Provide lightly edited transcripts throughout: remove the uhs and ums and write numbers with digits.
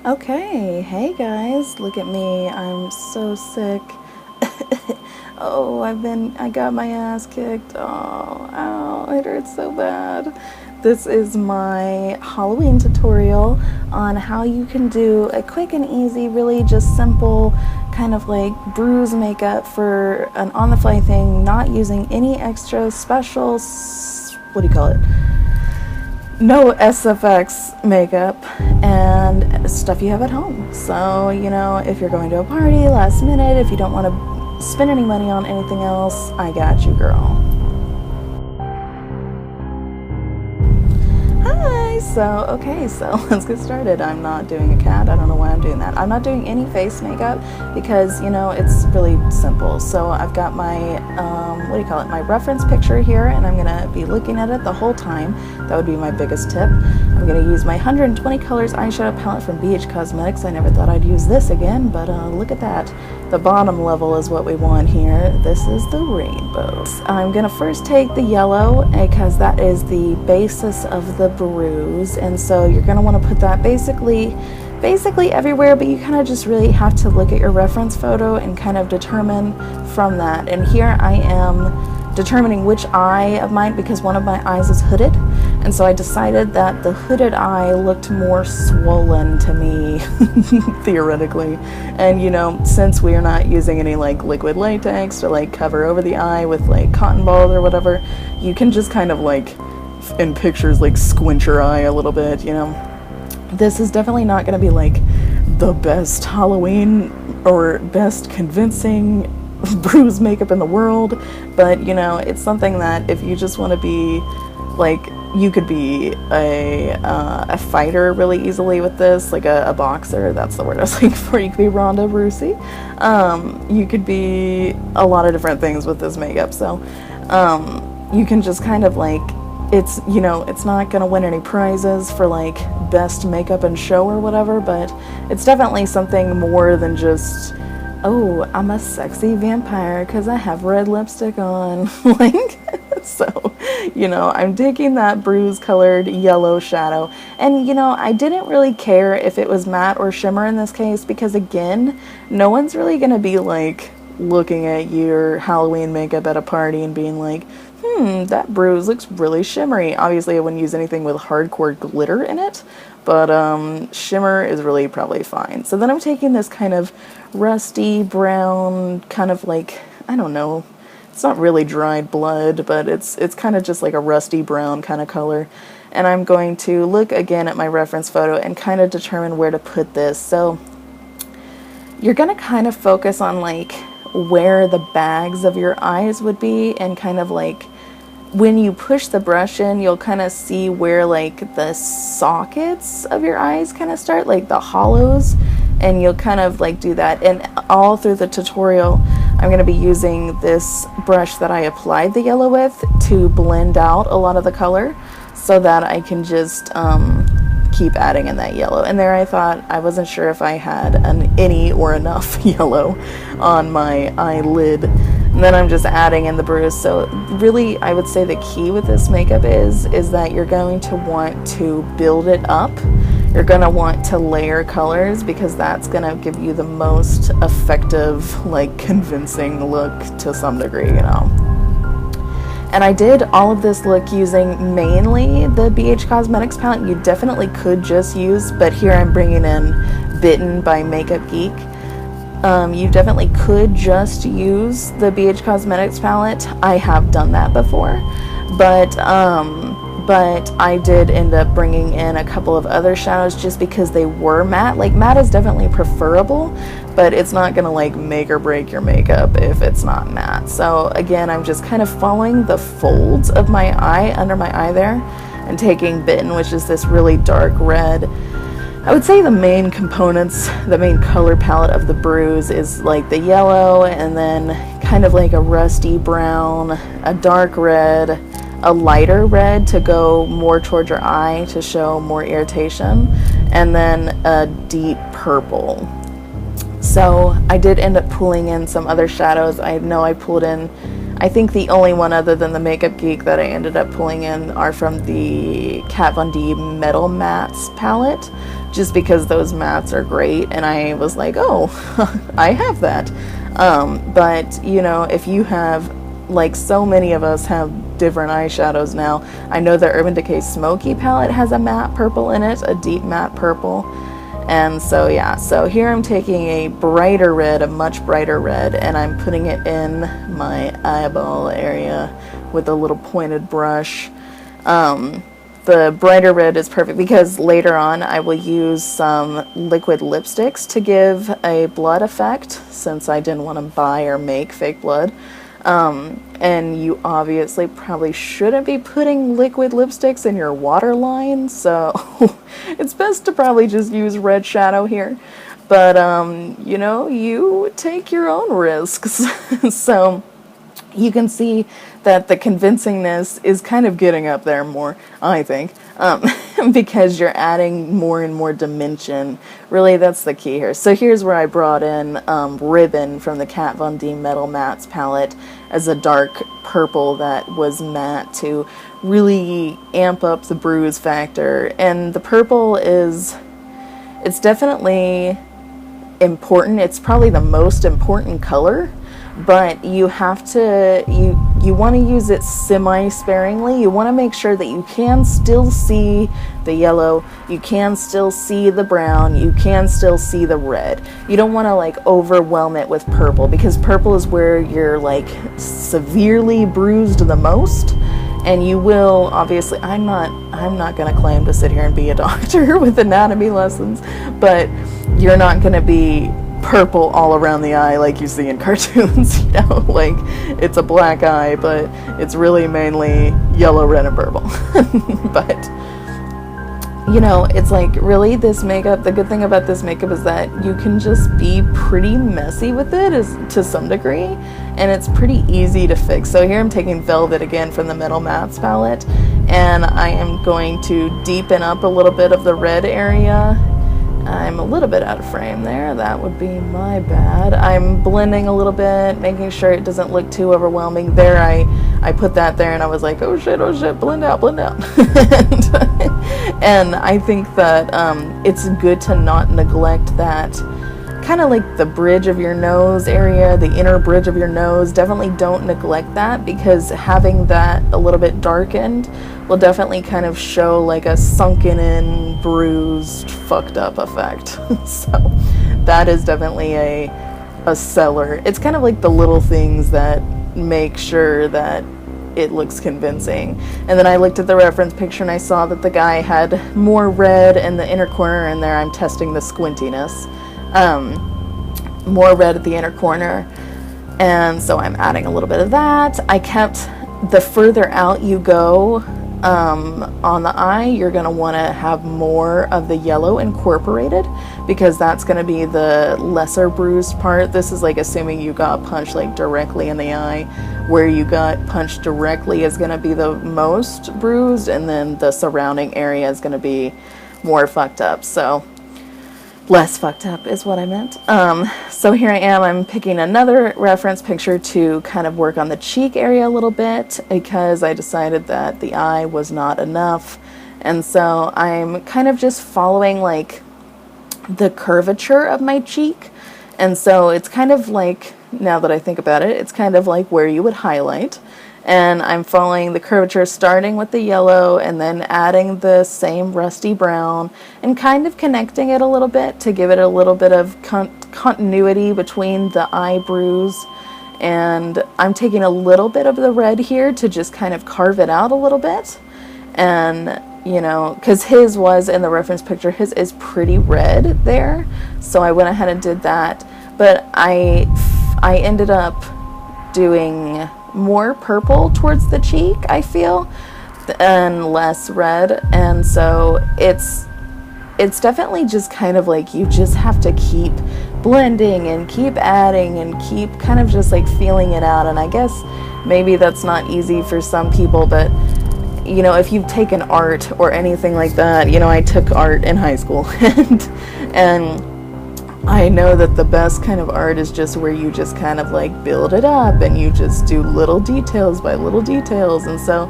Okay, hey guys, look at me. I'm so sick. Oh, I got my ass kicked. Oh, ow, it hurts so bad. This is my Halloween tutorial on how you can do a quick and easy, really just simple kind of like bruise makeup for an on-the-fly thing, not using any extra special, what do you call it? No SFX makeup and stuff you have at home. So, you know, if you're going to a party last minute, if you don't want to spend any money on anything else, I got you, girl. Hi! So let's get started. I'm not doing a cat. I don't know why I'm doing that. I'm not doing any face makeup because, you know, it's really simple. So I've got my, my reference picture here, and I'm going to be looking at it the whole time. That would be my biggest tip. I'm going to use my 120 Colors eyeshadow palette from BH Cosmetics. I never thought I'd use this again, but look at that. The bottom level is what we want here. This is the rainbow. I'm going to first take the yellow because that is the basis of the bruise, and so you're going to want to put that basically everywhere, but you kind of just really have to look at your reference photo and kind of determine from that. And here I am determining which eye of mine, because one of my eyes is hooded, and so I decided that the hooded eye looked more swollen to me theoretically. And you know, since we are not using any like liquid latex to like cover over the eye with like cotton balls or whatever, you can just kind of like in pictures like squint your eye a little bit, you know. This is definitely not going to be like the best Halloween or best convincing bruise makeup in the world, but you know, it's something that if you just want to be like, you could be a fighter really easily with this, like a boxer, that's the word I was looking for. You could be Ronda Rousey. You could be a lot of different things with this makeup, so you can just kind of like, it's, you know, it's not gonna win any prizes for like best makeup and show or whatever, but it's definitely something more than just, oh, I'm a sexy vampire because I have red lipstick on. Like, so, you know, I'm taking that bruise colored yellow shadow, and you know, I didn't really care if it was matte or shimmer in this case, because again, no one's really gonna be like looking at your Halloween makeup at a party and being like, that bruise looks really shimmery. Obviously I wouldn't use anything with hardcore glitter in it, but shimmer is really probably fine. So then I'm taking this kind of rusty brown, kind of like, I don't know, it's not really dried blood, but it's kind of just like a rusty brown kind of color. And I'm going to look again at my reference photo and kind of determine where to put this. So you're going to kind of focus on like where the bags of your eyes would be, and kind of like when you push the brush in, you'll kind of see where like the sockets of your eyes kind of start, like the hollows, and you'll kind of like do that. And all through the tutorial, I'm going to be using this brush that I applied the yellow with to blend out a lot of the color so that I can just keep adding in that yellow. And there I thought, I wasn't sure if I had any or enough yellow on my eyelid. And then I'm just adding in the bruise. So really, I would say the key with this makeup is that you're going to want to build it up. You're going to want to layer colors, because that's going to give you the most effective, like convincing look to some degree, you know. And I did all of this look using mainly the BH Cosmetics palette. You definitely could just use, but here I'm bringing in Bitten by Makeup Geek. You definitely could just use the BH Cosmetics palette. I have done that before, but I did end up bringing in a couple of other shadows just because they were matte. Like, matte is definitely preferable, but it's not gonna like make or break your makeup if it's not matte. So again, I'm just kind of following the folds of my eye, under my eye there, and taking Bitten, which is this really dark red. I would say the main components, the main color palette of the bruise is like the yellow, and then kind of like a rusty brown, a dark red, a lighter red to go more towards your eye to show more irritation, and then a deep purple. So I did end up pulling in some other shadows. I know I pulled in I think the only one other than the Makeup Geek that I ended up pulling in are from the Kat Von D Metal Mattes palette, just because those mattes are great, and I was like, oh, I have that. But, you know, if you have, like so many of us have different eyeshadows now, I know the Urban Decay Smoky palette has a matte purple in it, a deep matte purple. And so yeah, so here I'm taking a brighter red, a much brighter red, and I'm putting it in my eyeball area with a little pointed brush. The brighter red is perfect because later on I will use some liquid lipsticks to give a blood effect, since I didn't want to buy or make fake blood. And you obviously probably shouldn't be putting liquid lipsticks in your waterline, so it's best to probably just use red shadow here. But, you know, you take your own risks. So you can see that the convincingness is kind of getting up there more, I think, because you're adding more and more dimension. Really, that's the key here. So here's where I brought in Ribbon from the Kat Von D Metal Mattes palette as a dark purple that was matte to really amp up the bruise factor. And the purple it's definitely important. It's probably the most important color, but you have to, you want to use it semi-sparingly. You want to make sure that you can still see the yellow, you can still see the brown, you can still see the red. You don't want to like overwhelm it with purple, because purple is where you're like severely bruised the most. And you will, obviously, I'm not going to claim to sit here and be a doctor with anatomy lessons, but you're not going to be purple all around the eye like you see in cartoons, you know, like it's a black eye, but it's really mainly yellow, red, and purple. But, you know, it's like really this makeup, the good thing about this makeup is that you can just be pretty messy with it to some degree, and it's pretty easy to fix. So here I'm taking Velvet again from the Metal Mattes palette, and I am going to deepen up a little bit of the red area. I'm a little bit out of frame there, that would be my bad. I'm blending a little bit, making sure it doesn't look too overwhelming. There, I put that there and I was like, oh shit, blend out. And I think that it's good to not neglect that kind of like the bridge of your nose area, the inner bridge of your nose. Definitely don't neglect that, because having that a little bit darkened will definitely kind of show like a sunken in, bruised, fucked up effect. So that is definitely a seller. It's kind of like the little things that make sure that it looks convincing. And then I looked at the reference picture and I saw that the guy had more red in the inner corner, and there I'm testing the squintiness. More red at the inner corner, and so I'm adding a little bit of that. I kept, the further out you go on the eye, you're going to want to have more of the yellow incorporated, because that's going to be the lesser bruised part. This is like assuming you got punched like directly in the eye. Where you got punched directly is going to be the most bruised, and then the surrounding area is going to be more fucked up. So less fucked up is what I meant. So here I am, I'm picking another reference picture to kind of work on the cheek area a little bit, because I decided that the eye was not enough. And so I'm kind of just following like the curvature of my cheek. And so it's kind of like, now that I think about it, it's kind of like where you would highlight. And I'm following the curvature, starting with the yellow and then adding the same rusty brown and kind of connecting it a little bit to give it a little bit of continuity between the eye bruise. And I'm taking a little bit of the red here to just kind of carve it out a little bit. And, you know, because his was in the reference picture, his is pretty red there. So I went ahead and did that. But I ended up doing more purple towards the cheek, I feel, and less red. And so it's definitely just kind of like you just have to keep blending and keep adding and keep kind of just like feeling it out. And I guess maybe that's not easy for some people, but you know, if you've taken art or anything like that, you know, I took art in high school and I know that the best kind of art is just where you just kind of like build it up and you just do little details by little details. And so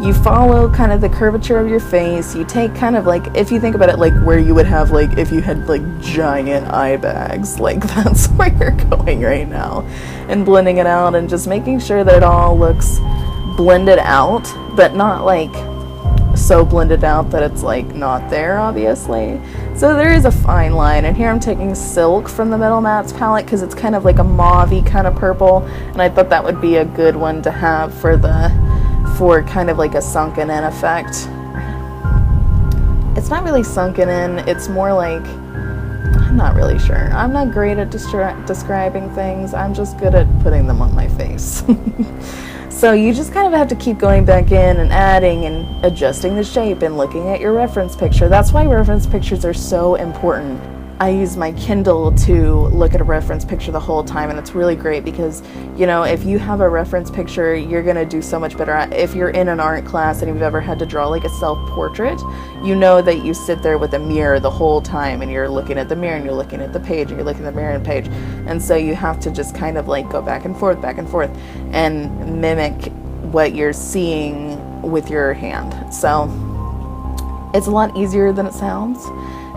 you follow kind of the curvature of your face. You take kind of like, if you think about it, like where you would have like, if you had like giant eye bags, like that's where you're going right now, and blending it out and just making sure that it all looks blended out, but not like so blended out that it's like not there, obviously. So there is a fine line, and here I'm taking Silk from the Metal Mattes palette because it's kind of like a mauve-y kind of purple, and I thought that would be a good one to have for kind of like a sunken in effect. It's not really sunken in, it's more like, I'm not really sure. I'm not great at describing things, I'm just good at putting them on my face. So you just kind of have to keep going back in and adding and adjusting the shape and looking at your reference picture. That's why reference pictures are so important. I use my Kindle to look at a reference picture the whole time, and it's really great because, you know, if you have a reference picture, you're going to do so much better. If you're in an art class and you've ever had to draw like a self-portrait, you know that you sit there with a mirror the whole time and you're looking at the mirror and you're looking at the page and you're looking at the mirror and page. And so you have to just kind of like go back and forth and mimic what you're seeing with your hand. So it's a lot easier than it sounds.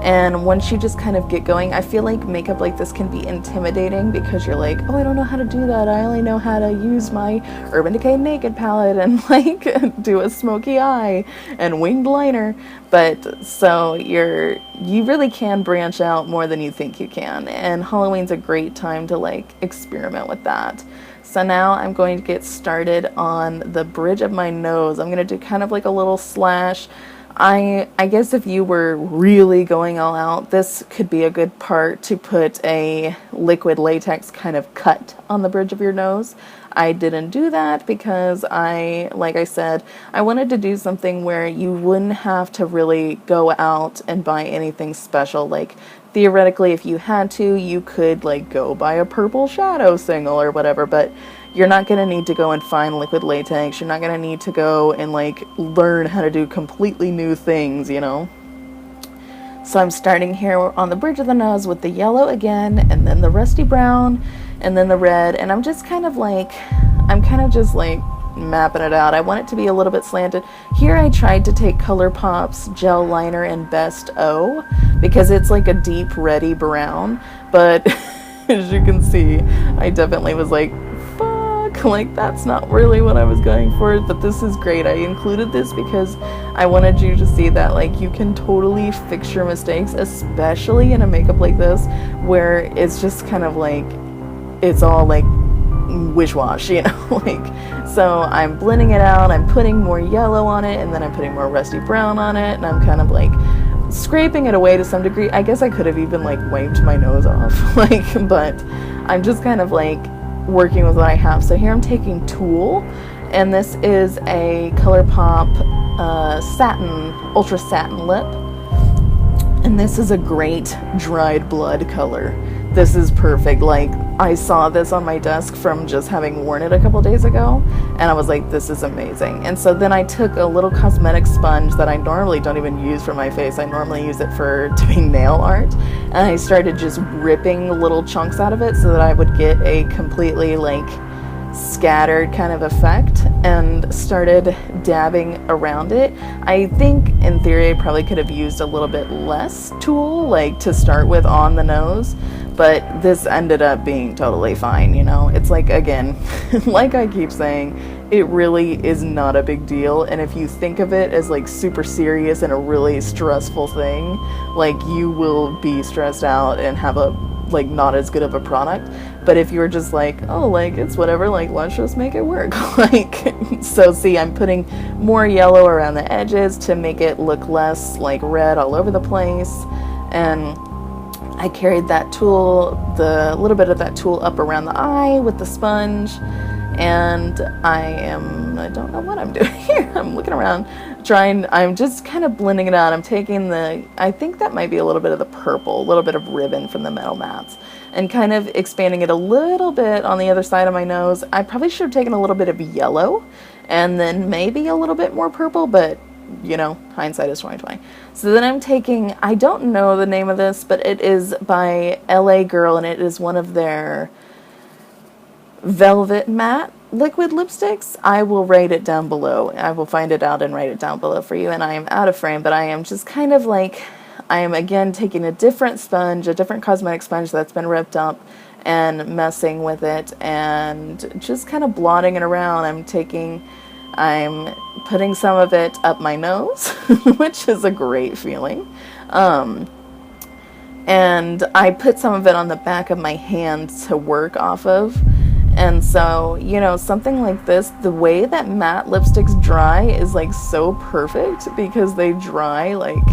And once you just kind of get going, I feel like makeup like this can be intimidating because you're like, oh, I don't know how to do that. I only know how to use my Urban Decay Naked palette and like do a smoky eye and winged liner. But so you really can branch out more than you think you can. And Halloween's a great time to like experiment with that. So now I'm going to get started on the bridge of my nose. I'm going to do kind of like a little slash. I guess if you were really going all out, this could be a good part to put a liquid latex kind of cut on the bridge of your nose. I didn't do that because like I said, I wanted to do something where you wouldn't have to really go out and buy anything special. Like theoretically, if you had to, you could like go buy a purple shadow single or whatever, but you're not going to need to go and find liquid latex. You're not going to need to go and like learn how to do completely new things, you know. So I'm starting here on the bridge of the nose with the yellow again, and then the rusty brown, and then the red, and I'm just kind of just like mapping it out. I want it to be a little bit slanted. Here I tried to take ColourPop's gel liner in Best O because it's like a deep reddy brown, but as you can see, I definitely was like, like that's not really what I was going for, but this is great. I included this because I wanted you to see that like you can totally fix your mistakes, especially in a makeup like this where it's just kind of like it's all like wish-wash, you know. Like, so I'm blending it out, I'm putting more yellow on it, and then I'm putting more rusty brown on it, and I'm kind of like scraping it away to some degree. I guess I could have even like wiped my nose off, like, but I'm just kind of like working with what I have. So here I'm taking Tulle, and this is a ColourPop satin, ultra satin lip, and this is a great dried blood color. This is perfect. Like, I saw this on my desk from just having worn it a couple days ago, and I was like, this is amazing. And so then I took a little cosmetic sponge that I normally don't even use for my face. I normally use it for doing nail art, and I started just ripping little chunks out of it so that I would get a completely like scattered kind of effect, and started dabbing around it. I think in theory I probably could have used a little bit less Tulle like to start with on the nose, but this ended up being totally fine, you know. It's like, again, like I keep saying, it really is not a big deal, and if you think of it as like super serious and a really stressful thing, like you will be stressed out and have a like not as good of a product. But if you're just like, oh, like it's whatever, like let's just make it work, like, so see, I'm putting more yellow around the edges to make it look less like red all over the place, and I carried that Tulle, the little bit of that Tulle up around the eye with the sponge, and I don't know what I'm doing here. I'm looking around, I'm just kind of blending it out. I'm taking I think that might be a little bit of the purple, a little bit of ribbon from the Metal Mattes, and kind of expanding it a little bit on the other side of my nose. I probably should have taken a little bit of yellow, and then maybe a little bit more purple, but you know, hindsight is 2020. So then I'm taking, I don't know the name of this, but it is by LA Girl, and it is one of their Velvet Matte liquid lipsticks. I will write it down below. I will find it out and write it down below for you. And I am out of frame, but I am just kind of like, I am again taking a different sponge, a different cosmetic sponge that's been ripped up, and messing with it and just kind of blotting it around. I'm putting some of it up my nose, which is a great feeling. And I put some of it on the back of my hand to work off of. And so, you know, something like this, the way that matte lipsticks dry is like so perfect, because they dry like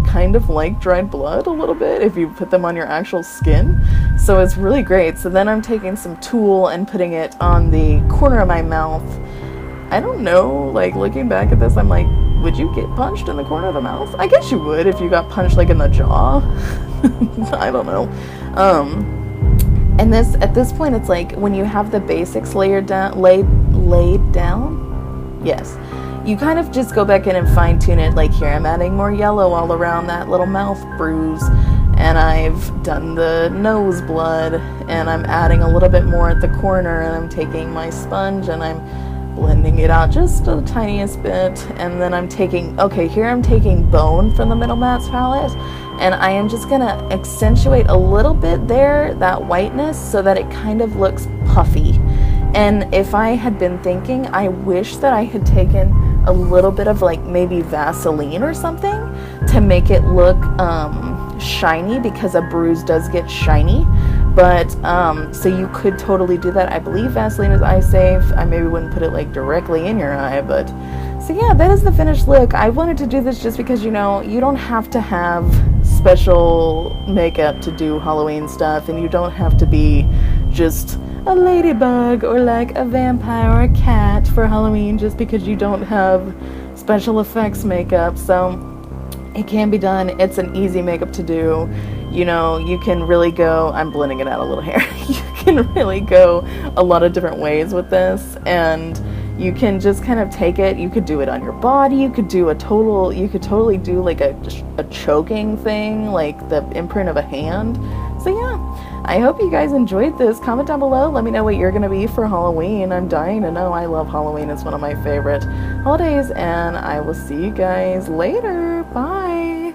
kind of like dried blood a little bit if you put them on your actual skin. So it's really great. So then I'm taking some tulle and putting it on the corner of my mouth. I don't know, like looking back at this, I'm like, would you get punched in the corner of the mouth? I guess you would if you got punched like in the jaw. I don't know. And this, at this point, it's like when you have the basics laid down, yes, you kind of just go back in and fine tune it. Like here, I'm adding more yellow all around that little mouth bruise, and I've done the nose blood, and I'm adding a little bit more at the corner, and I'm taking my sponge and I'm blending it out just the tiniest bit. And then I'm taking, okay, here I'm taking Bone from the Middle Mattes palette, and I am just gonna accentuate a little bit there, that whiteness, so that it kind of looks puffy. And if I had been thinking, I wish that I had taken a little bit of like maybe Vaseline or something to make it look shiny, because a bruise does get shiny. But so you could totally do that. I believe Vaseline is eye safe. I maybe wouldn't put it like directly in your eye, but so yeah, that is the finished look. I wanted to do this just because, you know, you don't have to have special makeup to do Halloween stuff, and you don't have to be just a ladybug or like a vampire or a cat for Halloween just because you don't have special effects makeup. So it can be done. It's an easy makeup to do. You know, you can really go, I'm blending it out a little here. You can really go a lot of different ways with this, and you can just kind of take it. You could do it on your body. You could do you could totally do like a choking thing, like the imprint of a hand. So yeah, I hope you guys enjoyed this. Comment down below. Let me know what you're going to be for Halloween. I'm dying to know. I love Halloween. It's one of my favorite holidays, and I will see you guys later. Bye.